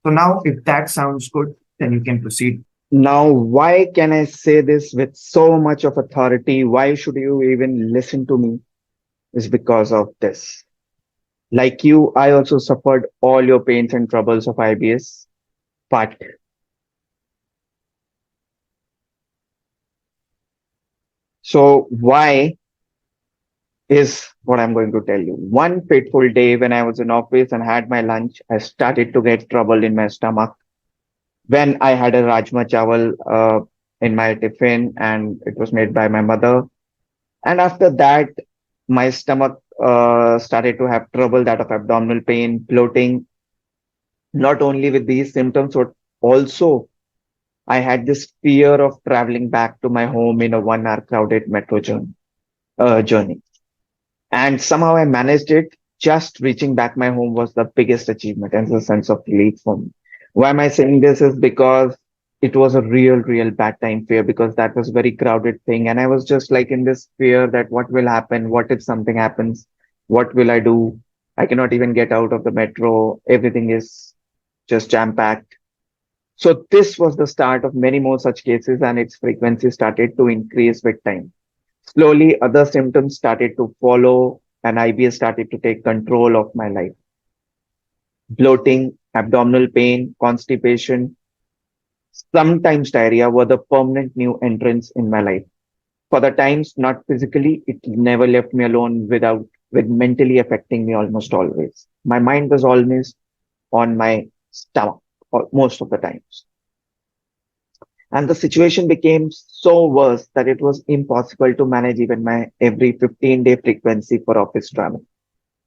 So now, if that sounds good, then you can proceed. Now, why can I say this with so much of authority? Why should you even listen to me? Is because of this. Like you, I also suffered all your pains and troubles of IBS. But so why is what I'm going to tell you. One fateful day when I was in office and had my lunch, I started to get trouble in my stomach when I had a rajma chawal in my tiffin and it was made by my mother. And after that, my stomach started to have trouble, that of abdominal pain, bloating. Not only with these symptoms, but also I had this fear of traveling back to my home in a 1 hour crowded metro journey. And somehow I managed it. Just reaching back my home was the biggest achievement and the sense of relief for me. Why am I saying this is because it was a real bad time fear because that was a very crowded thing. And I was just like in this fear that what will happen? What if something happens? What will I do? I cannot even get out of the metro. Everything is just jam packed. So this was the start of many more such cases and its frequency started to increase with time. Slowly, other symptoms started to follow, and IBS started to take control of my life. Bloating, abdominal pain, constipation, sometimes diarrhea were the permanent new entrants in my life. For the times, not physically, it never left me alone with mentally affecting me almost always. My mind was always on my stomach most of the times. And the situation became so worse that it was impossible to manage even my every 15-day frequency for office travel.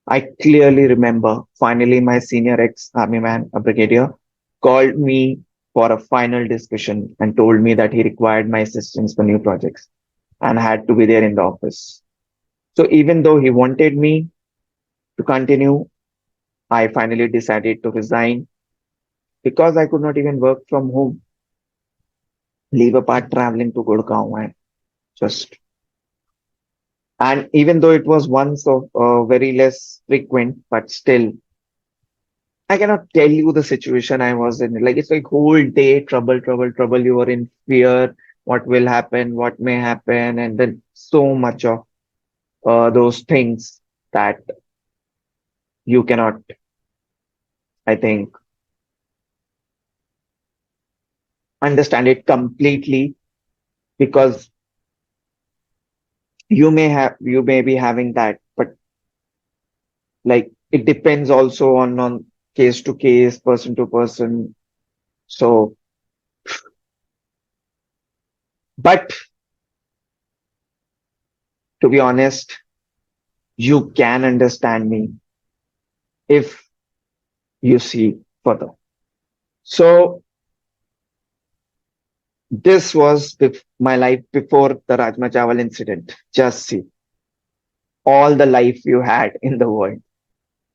I clearly remember finally my senior ex-army man, a brigadier, called me for a final discussion and told me that he required my assistance for new projects and had to be there in the office. So even though he wanted me to continue, I finally decided to resign because I could not even work from home, leave apart traveling to Gurgaon and just. And even though it was once of very less frequent, but still I cannot tell you the situation I was in. Like it's like whole day trouble. You were in fear. What will happen? What may happen? And then so much of those things that you cannot, I think, understand it completely because you may be having that, but like it depends also on case to case, person to person. So, but to be honest, you can understand me if you see further. So this was my life before the Rajma Chawal incident. Just see all the life you had in the world.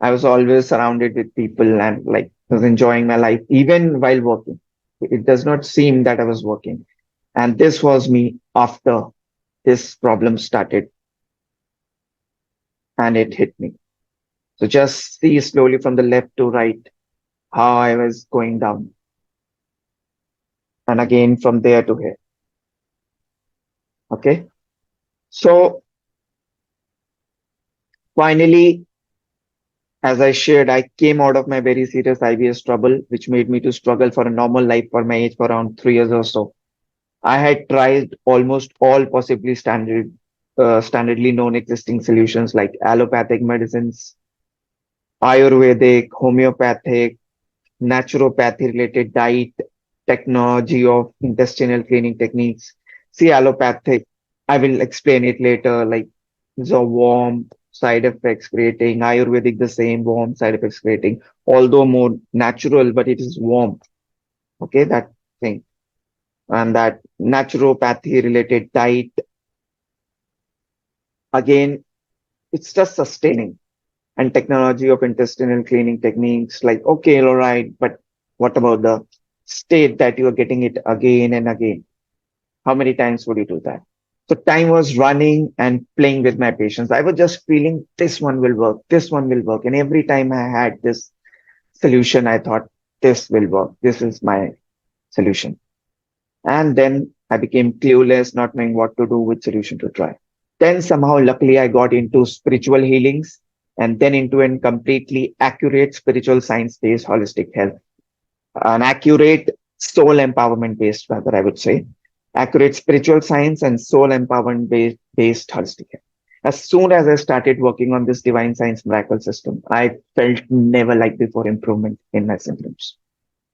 I was always surrounded with people and like was enjoying my life even while working. It does not seem that I was working. And this was me after this problem started and it hit me. So just see slowly from the left to right how I was going down and again from there to here. Okay. So finally, as I shared, I came out of my very serious IBS trouble, which made me to struggle for a normal life for my age for around 3 years or so. I had tried almost all possibly standardly known existing solutions like allopathic medicines, Ayurvedic, homeopathic, naturopathy related diet, technology of intestinal cleaning techniques. See, allopathic, I will explain it later, like the warm side effects creating, Ayurvedic, the same warm side effects creating, although more natural, but it is warm. Okay, that thing. And that naturopathy related diet, again, it's just sustaining. And technology of intestinal cleaning techniques, like, okay, all right, but what about the state that you are getting it again and again? How many times would you do that? So time was running and playing with my patients. I was just feeling this one will work, this one will work. And every time I had this solution, I thought, this will work. This is my solution. And then I became clueless, not knowing what to do, which solution to try. Then somehow, luckily, I got into spiritual healings and then into a completely accurate spiritual science based holistic health, an accurate soul empowerment based, rather, I would say, accurate spiritual science and soul empowerment based holistic health. As soon as I started working on this divine science miracle system, I felt never like before improvement in my symptoms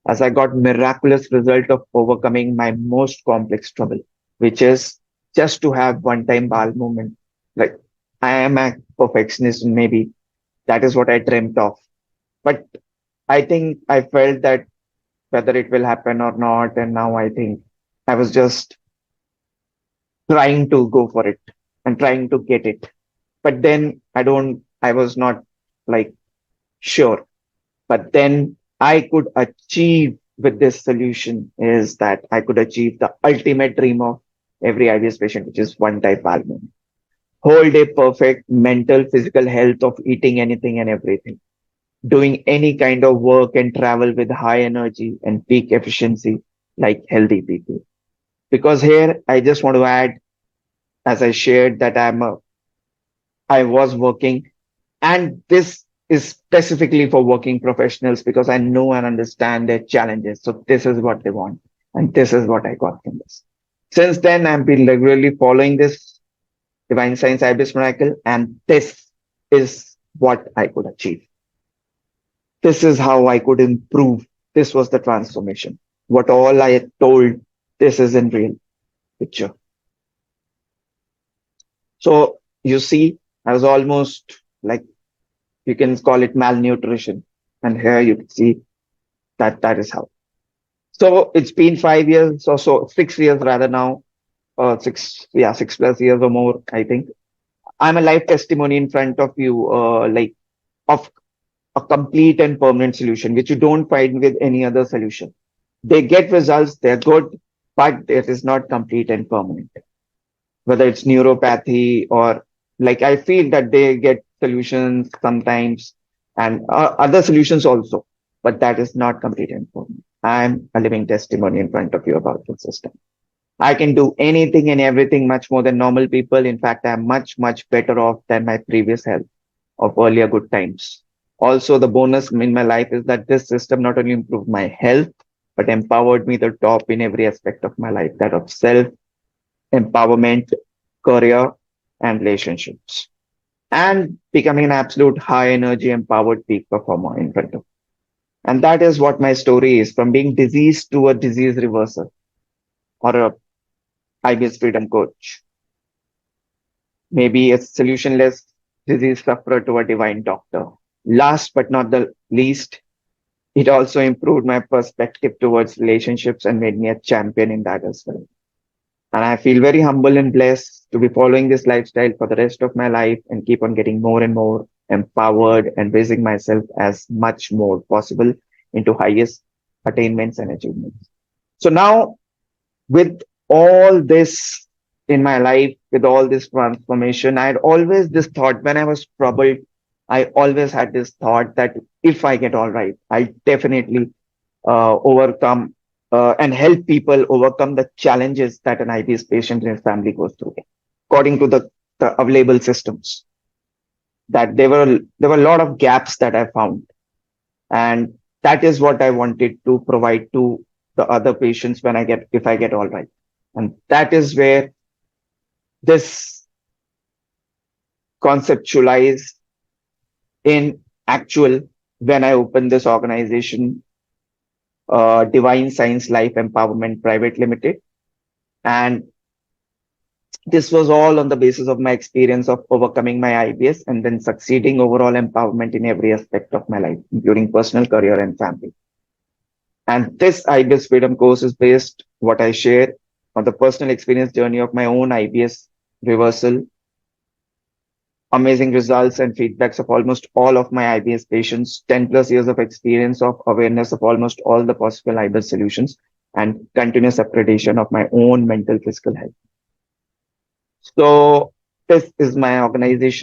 as I got miraculous result of overcoming my most complex trouble, which is just to have one time bowel movement. Like I am a perfectionist, maybe that is what I dreamt of. But I think I felt that whether it will happen or not, and now I think I was just trying to go for it and trying to get it. But then I was not like sure. But then I could achieve with this solution is that I could achieve the ultimate dream of every IBS patient, which is one type album. Whole day perfect mental, physical health of eating anything and everything. Doing any kind of work and travel with high energy and peak efficiency like healthy people. Because here I just want to add, as I shared, that I was working, and this is specifically for working professionals because I know and understand their challenges. So this is what they want. And this is what I got from this. Since then, I've been regularly following this divine science ibis miracle, and this is what I could achieve. This is how I could improve. This was the transformation. What all I had told, this is in real picture. So you see, I was almost like, you can call it malnutrition. And here you can see that is how. So it's been 5 years or so, 6 years rather now, six, yeah, 6 plus years or more, I think. I'm a live testimony in front of you, like of a complete and permanent solution, which you don't find with any other solution. They get results, they're good, but it is not complete and permanent. Whether it's neuropathy or like I feel that they get solutions sometimes and other solutions also, but that is not complete and permanent. I'm a living testimony in front of you about the system. I can do anything and everything much more than normal people. In fact, I'm much, much better off than my previous health of earlier good times. Also, the bonus in my life is that this system not only improved my health, but empowered me the top in every aspect of my life, that of self empowerment, career, and relationships, and becoming an absolute high energy empowered peak performer in front of. And that is what my story is, from being diseased to a disease reverser or a IBS freedom coach. Maybe a solutionless disease sufferer to a divine doctor. Last but not the least, it also improved my perspective towards relationships and made me a champion in that as well. And I feel very humble and blessed to be following this lifestyle for the rest of my life and keep on getting more and more empowered and raising myself as much more possible into highest attainments and achievements. So now, with all this in my life, with all this transformation, I had always this thought when I was troubled. I always had this thought that if I get all right, I definitely overcome and help people overcome the challenges that an IBS patient and his family goes through. According to the available systems, that there were a lot of gaps that I found, and that is what I wanted to provide to the other patients when I get if I get all right, and that is where this conceptualized in actual when I opened this organization, Divine Science Life Empowerment Private Limited. And this was all on the basis of my experience of overcoming my IBS and then succeeding overall empowerment in every aspect of my life, including personal, career, and family. And this IBS Freedom course is based what I share on the personal experience journey of my own IBS reversal, amazing results and feedbacks of almost all of my IBS patients, 10 plus years of experience of awareness of almost all the possible IBS solutions, and continuous upgradation of my own mental physical health. So this is my organization.